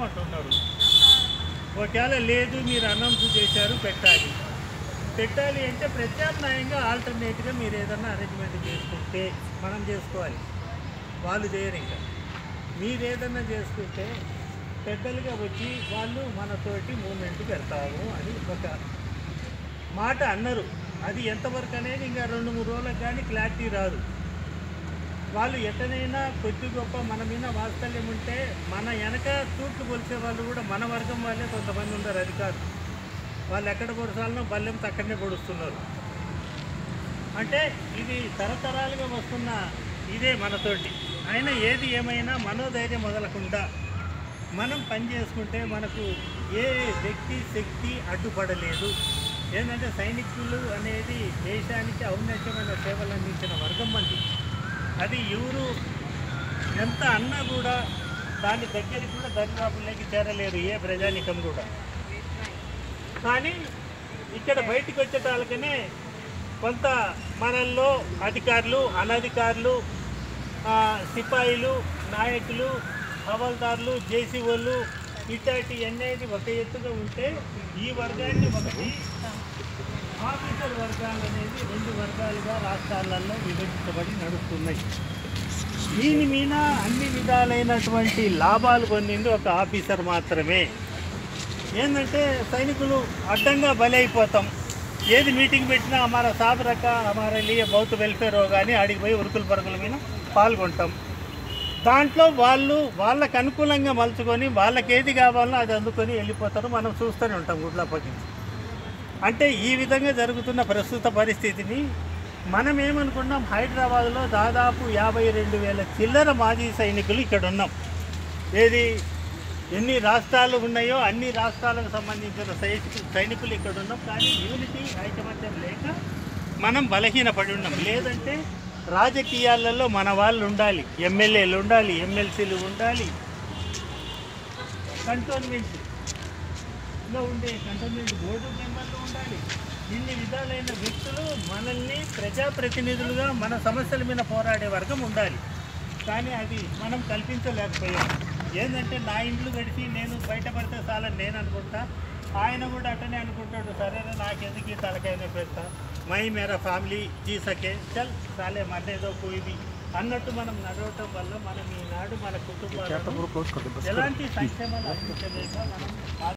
అంటున్నారు. ఒకవేళ లేదు మీరు అనౌన్స్ చేశారు పెట్టాలి అంటే ప్రత్యామ్నాయంగా ఆల్టర్నేట్గా మీరు ఏదన్నా అరేంజ్మెంట్ చేసుకుంటే మనం చేసుకోవాలి. వాళ్ళు చేయరు. ఇంకా మీరు ఏదన్నా చేసుకుంటే పెద్దలుగా వచ్చి వాళ్ళు మనతోటి మూమెంట్ పెడతాము అని ఒక మాట అన్నారు. అది ఎంతవరకు అనేది ఇంకా 2-3 రోజులకు కానీ క్లారిటీ రాదు. వాళ్ళు ఎట్టనైనా కొద్ది గొప్ప మన మీద వాత్సల్యం ఉంటే మన వెనక తూట్లు కొలిసే వాళ్ళు కూడా మన వర్గం వాళ్ళే కొంతమంది ఉన్నారు. అది కాదు, వాళ్ళు ఎక్కడ పొడసాలనో బల్లెం అక్కడనే పొడుస్తున్నారు. అంటే ఇది తరతరాలుగా వస్తున్న ఇదే మనతోటి. అయినా ఏది ఏమైనా మనోధైర్యం మొదలకుండా మనం పని చేసుకుంటే మనకు ఏ వ్యక్తి శక్తి అడ్డుపడలేదు. ఏంటంటే సైనికులు అనేది దేశానికి ఔన్నత్యమైన సేవలు అందించిన వర్గం మంది. అది ఎవరు ఎంత అన్నా కూడా దాని దగ్గరికి కూడా దరిదాపుల్లోకి చేరలేరు ఏ ప్రజానికం కూడా. కానీ ఇక్కడ బయటికి వచ్చేటాలకనే కొంత మనల్లో అధికారులు, అనధికారులు, సిపాయిలు, నాయకులు, హవాల్దారులు, జేసీ వాళ్ళు ఇట్లాంటి అనేది ఒక ఎత్తుగా ఉంటే ఈ వర్గాన్ని ఒకటి ఆఫీసర్ వర్గాలు అనేది 2 వర్గాలుగా రాష్ట్రాలలో విభజించబడి నడుస్తున్నాయి. దీని మీద అన్ని విధాలైనటువంటి లాభాలు పొందింది ఒక ఆఫీసర్ మాత్రమే. ఏంటంటే సైనికులు అడ్డంగా బలైపోతాం. ఏది మీటింగ్ పెట్టినా హమారా సాబ్ రక హమారా లియే బౌత్ వెల్ఫేర్ కానీ ఆడికి పోయి ఉరుకుల పరుగుల మీద పాల్గొంటాం. దాంట్లో వాళ్ళకు అనుకూలంగా మలుచుకొని వాళ్ళకి ఏది కావాలో అది అందుకొని వెళ్ళిపోతారు. మనం చూస్తూనే ఉంటాం గుడ్లపకి. అంటే ఈ విధంగా జరుగుతున్న ప్రస్తుత పరిస్థితిని మనం ఏమనుకున్నాం, హైదరాబాద్లో దాదాపు 52,000 చిల్లర మాజీ సైనికులు ఇక్కడ ఉన్నాం. ఏది ఎన్ని రాష్ట్రాలు ఉన్నాయో అన్ని రాష్ట్రాలకు సంబంధించిన సైనికులు ఇక్కడ ఉన్నాం. కానీ యూనిటీ ఐకమత్యం లేక మనం బలహీనపడి ఉన్నాం. లేదంటే రాజకీయాలలో మన వాళ్ళు ఉండాలి, ఎమ్మెల్యేలు ఉండాలి, ఎమ్మెల్సీలు ఉండాలి, కంటోన్మెంట్లో ఉండే కంటోన్మెంట్ బోర్డు మెంబర్లు ఉండాలి. ఇన్ని విధాలైన వ్యక్తులు మనల్ని ప్రజాప్రతినిధులుగా మన సమస్యల మీద పోరాడే వర్గం ఉండాలి. కానీ అది మనం కల్పించలేకపోయాం. ఏంటంటే నా ఇంట్లో గడిచి నేను బయటపడితే చాలని నేను అనుకుంటా, ఆయన కూడా అట్టనే అనుకుంటాడు. సరేనా నాకెందుకు ఈ తలకైనా పెడతా, మై మేరా ఫ్యామిలీ జీ సకే చల్ సాలే మర్నేదో పోయి అన్నట్టు మనం నడవటం వల్ల మనం ఈనాడు మన కుటుంబాలను ఎలాంటి సంక్షేమాలు అందించలేక మనం